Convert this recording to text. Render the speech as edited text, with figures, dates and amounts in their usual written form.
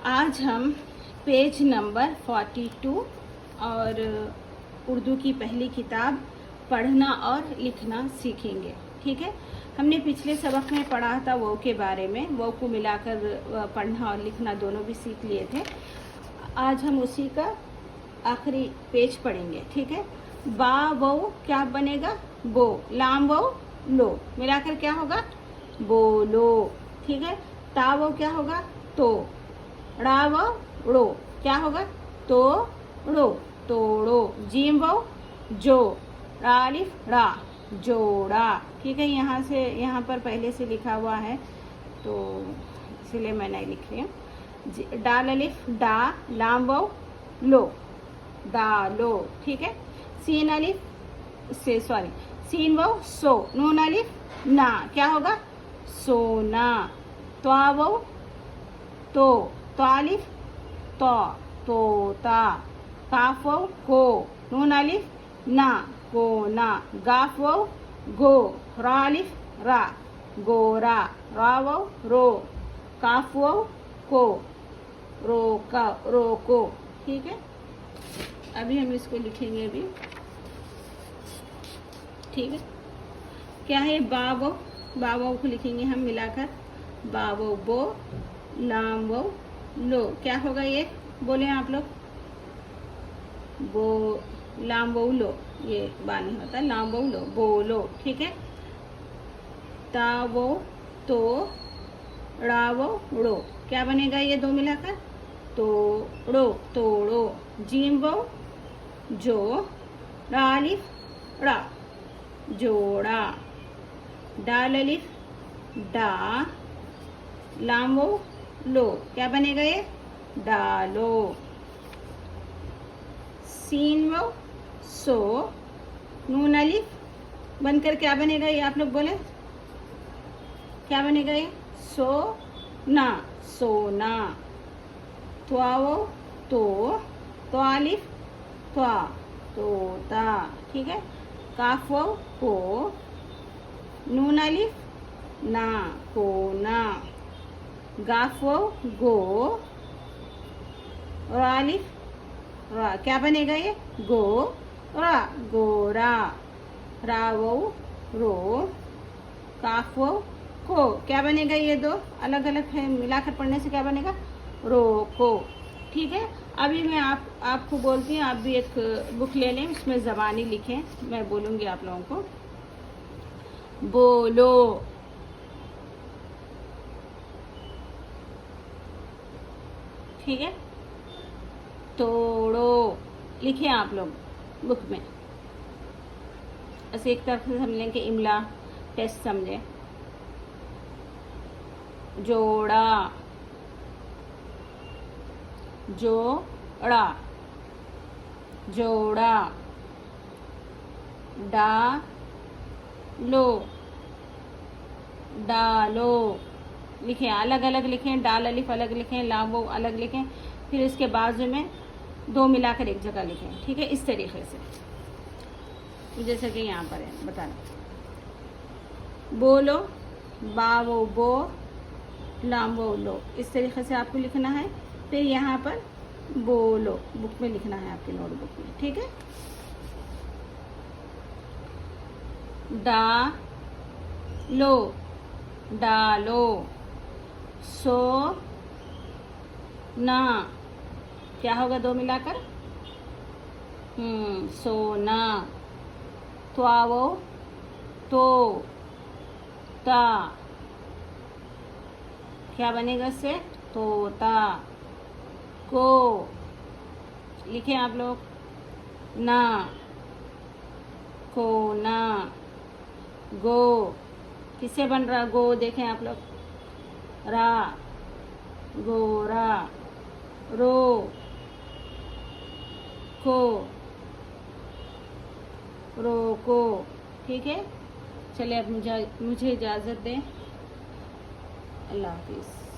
आज हम page number 42 और उर्दू की पहली किताब पढ़ना और लिखना सीखेंगे। ठीक है, हमने पिछले सबक में पढ़ा था वो के बारे में, वो को मिलाकर पढ़ना और लिखना दोनों भी सीख लिए थे। आज हम उसी का आखिरी पेज पढ़ेंगे। ठीक है, बा वो क्या बनेगा, बो, लाम वो लो, मिलाकर क्या होगा, बोलो। ठीक है, ता वो क्या होगा, तो, ड़ा वो ड़ो, क्या होगा, तो ड़ो, तोड़ो। जीम वो जो, रालिफ रा, जोड़ा। ठीक है, यहाँ से यहाँ पर पहले से लिखा हुआ है तो इसलिए मैं नहीं लिख रही हूँ। डाल अलिफ डा, लाम वो लो, डालो। ठीक है, सीन अलिफ से सॉरी सीन वो सो, नून अलिफ ना, क्या होगा, सोना। त्वा वो तो, अलिफ तो, तोता। काफ वो को, नून अलिफ ना, कोना। गाफ वो गो, रा अलिफ रा, गोरा। रा वो रो, काफ वो को, रोका, रोको। ठीक है, अभी हम इसको लिखेंगे अभी। ठीक है, क्या है, बावो, बावो को लिखेंगे हम मिलाकर, बावो बो, लाम वो लो, क्या होगा ये, बोले आप लोग, बो, लाम वो लो, ये बा नहीं होता, लाम वो लो, बोलो। ठीक है, ता वो तो, ड़ा वो ड़ो, क्या बनेगा ये दो मिलाकर, तोड़ो, तोड़ो। जीम वो जो, रा अलिफ ड़ा, जोड़ा। डाल अलिफ डा, लाम वो लो, क्या बनेगा ये, डालो। सीन वो सो, नून अलिफ बनकर क्या बनेगा ये, आप लोग बोले, क्या बनेगा ये, सो ना, सोना। त्वा वो तो अलिफ त्वा, तोता। ठीक है, काफ वो को, नून अलिफ ना, कोना। गाफ वो गो, रा अलिफ रा, क्या बनेगा ये, गो रा, गोरा। रा वो रो, काफ वो को, क्या बनेगा ये दो अलग अलग है, मिलाकर पढ़ने से क्या बनेगा, रोको। ठीक है, अभी मैं आपको बोलती हूँ, आप भी एक बुक ले लें, उसमें ज़बानी लिखें, मैं बोलूँगी आप लोगों को। बोलो, ठीक है, तोड़ो, लिखें आप लोग बुक में, ऐसे एक तरफ से समझें कि इमला टेस्ट समझें। जोड़ा, जोड़ा, जोड़ा। डालो, डालो, लिखें, अलग अलग लिखें, डाल अलिफ अलग लिखें, लाम वो अलग लिखें, फिर इसके बाजू में दो मिलाकर एक जगह लिखें। ठीक है, इस तरीके से जैसे कि यहाँ पर है, बताना। बोलो, बावो बो, लाम वो लो, इस तरीके से आपको लिखना है। फिर यहाँ पर बोलो बुक में लिखना है, आपकी नोटबुक में। ठीक है, डा लो, डालो। सो ना, क्या होगा दो मिलाकर, सोना। त्वावो तो, ता, क्या बनेगा इससे, तोता। को, लिखें आप लोग, ना, कोना। गो, किससे बन रहा गो, देखें आप लोग, रा, गोरा। रो, को, रोको। ठीक है, चलिए अब मुझे इजाज़त दें, अल्लाह हाफिज़।